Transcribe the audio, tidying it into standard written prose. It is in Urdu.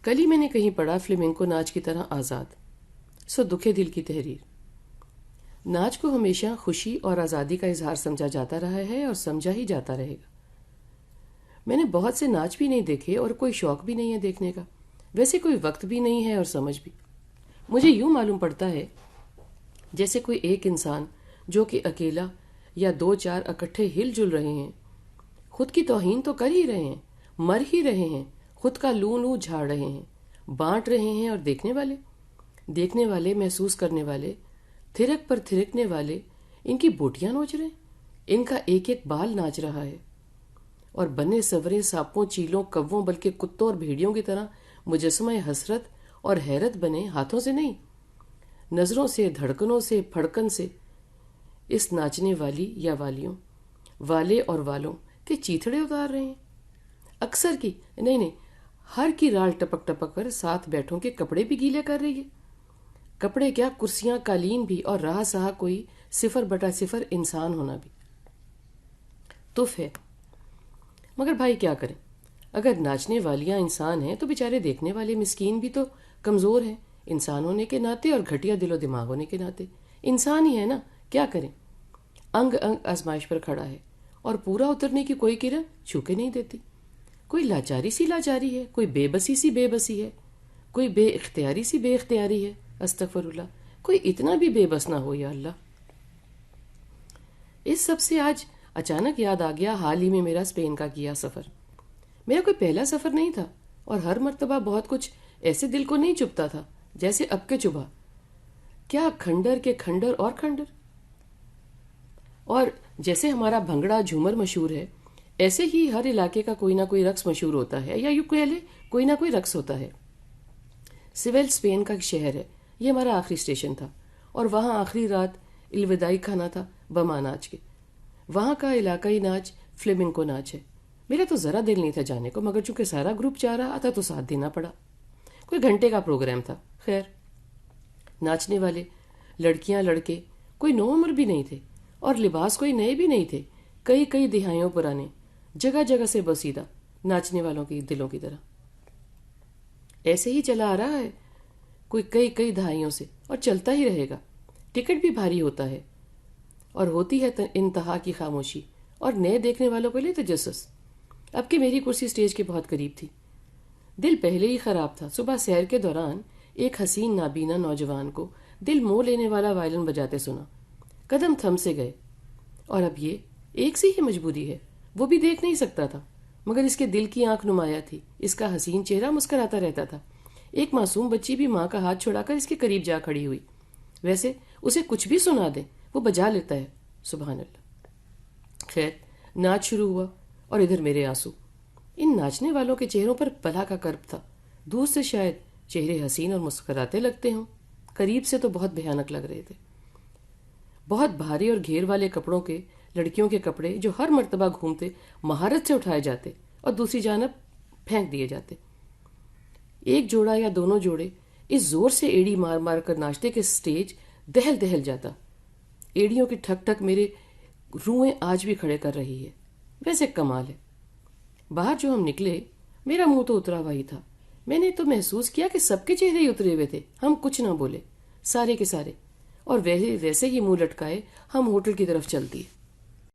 کل ہی میں نے کہیں پڑھا فلیمنکو ناچ کی طرح آزاد، سو دکھے دل کی تحریر۔ ناچ کو ہمیشہ خوشی اور آزادی کا اظہار سمجھا جاتا رہا ہے اور سمجھا ہی جاتا رہے گا۔ میں نے بہت سے ناچ بھی نہیں دیکھے اور کوئی شوق بھی نہیں ہے دیکھنے کا، ویسے کوئی وقت بھی نہیں ہے اور سمجھ بھی۔ مجھے یوں معلوم پڑتا ہے جیسے کوئی ایک انسان جو کہ اکیلا یا دو چار اکٹھے ہل جل رہے ہیں، خود کی توہین تو کر ہی رہے ہیں، مر ہی رہے ہیں، خود کا لوں جھاڑ رہے ہیں، بانٹ رہے ہیں، اور دیکھنے والے محسوس کرنے والے، تھرک پر تھرکنے والے ان کی بوٹیاں نوچ رہے ہیں، ان کا ایک ایک بال ناچ رہا ہے، اور بنے سورے سانپوں، چیلوں، کووں، بلکہ کتوں اور بھیڑیوں کی طرح مجسمہ حسرت اور حیرت بنے، ہاتھوں سے نہیں، نظروں سے، دھڑکنوں سے، پھڑکن سے اس ناچنے والی یا والیوں، والے اور والوں کے چیتھڑے اتار رہے ہیں۔ اکثر کی نہیں ہر کی رال ٹپک ٹپک کر ساتھ بیٹھوں کے کپڑے بھی گیلے کر رہی ہے۔ کپڑے کیا، کرسیاں، قالین بھی، اور رہا سہا کوئی 0/0 انسان ہونا بھی تف ہے۔ مگر بھائی کیا کریں، اگر ناچنے والیاں انسان ہیں تو بیچارے دیکھنے والے مسکین بھی تو کمزور ہیں، انسان ہونے کے ناطے اور گھٹیا دل و دماغ ہونے کے ناطے انسان ہی ہے نا، کیا کریں۔ انگ انگ آزمائش پر کھڑا ہے اور پورا اترنے کی کوئی کرن چھو کے نہیں دیتی۔ کوئی لاچاری سی لاچاری ہے، کوئی بے بسی سی بے بسی ہے، کوئی بے اختیاری سی بے اختیاری ہے، استغفر اللہ، کوئی اتنا بھی بے بس نہ ہو یا اللہ۔ اس سب سے آج اچانک یاد آ گیا حال ہی میں میرا اسپین کا کیا سفر۔ میرا کوئی پہلا سفر نہیں تھا، اور ہر مرتبہ بہت کچھ ایسے دل کو نہیں چبھتا تھا جیسے اب کے چبھا۔ کیا کھنڈر کے کھنڈر اور کھنڈر، اور جیسے ہمارا بھنگڑا جھومر مشہور ہے، ایسے ہی ہر علاقے کا کوئی نہ کوئی رقص مشہور ہوتا ہے، یا یوں کہہ لے کوئی نہ کوئی رقص ہوتا ہے۔ سیول اسپین کا شہر ہے، یہ ہمارا آخری اسٹیشن تھا، اور وہاں آخری رات الوداعی کھانا تھا بما ناچ کے۔ وہاں کا علاقائی ناچ فلیمنکو ناچ ہے۔ میرا تو ذرا دل نہیں تھا جانے کو، مگر چونکہ سارا گروپ جا رہا تھا تو ساتھ دینا پڑا۔ کوئی گھنٹے کا پروگرام تھا، خیر۔ ناچنے والے لڑکیاں لڑکے کوئی نو عمر بھی نہیں تھے، اور لباس کوئی نئے بھی نہیں تھے، کئی دہائیوں پرانے، جگہ جگہ سے بوسیدہ ناچنے والوں کی دلوں کی طرح۔ ایسے ہی چلا آ رہا ہے کوئی کئی دہائیوں سے، اور چلتا ہی رہے گا۔ ٹکٹ بھی بھاری ہوتا ہے، اور ہوتی ہے انتہا کی خاموشی، اور نئے دیکھنے والوں کے لیے تجسس۔ اب کہ میری کرسی سٹیج کے بہت قریب تھی، دل پہلے ہی خراب تھا۔ صبح سیر کے دوران ایک حسین نابینا نوجوان کو دل موہ لینے والا وائلن بجاتے سنا، قدم تھم سے گئے، اور اب یہ ایک سی ہی مجبوری ہے، وہ بھی دیکھ نہیں سکتا تھا، مگر اس کے دل کی آنکھ نمایاں تھی، اس کا حسین چہرہ مسکراتا رہتا تھا۔ ایک معصوم بچی بھی ماں کا ہاتھ چھڑا کر اس کے قریب جا کھڑی ہوئی۔ ویسے اسے کچھ بھی سنا دیں وہ بجا لیتا ہے، سبحان اللہ۔ خیر، ناچ شروع ہوا، اور ادھر میرے آنسو۔ ان ناچنے والوں کے چہروں پر بلا کا کرب تھا۔ دور سے شاید چہرے حسین اور مسکراتے لگتے ہوں، قریب سے تو بہت بھیانک لگ رہے تھے۔ بہت بھاری اور گھیر والے کپڑوں کے لڑکیوں کے کپڑے جو ہر مرتبہ گھومتے مہارت سے اٹھائے جاتے اور دوسری جانب پھینک دیے جاتے۔ ایک جوڑا یا دونوں جوڑے اس زور سے ایڑی مار مار کر ناچتے کہ سٹیج دہل دہل جاتا۔ ایڑیوں کی ٹھک ٹھک میرے روئیں آج بھی کھڑے کر رہی ہے۔ ویسے کمال ہے، باہر جو ہم نکلے میرا منہ تو اترا ہوا ہی تھا۔ میں نے تو محسوس کیا کہ سب کے چہرے ہی اترے ہوئے تھے، ہم کچھ نہ بولے، سارے کے سارے، اور ویسے ہی منہ لٹکائے ہم ہوٹل کی طرف چل دیے۔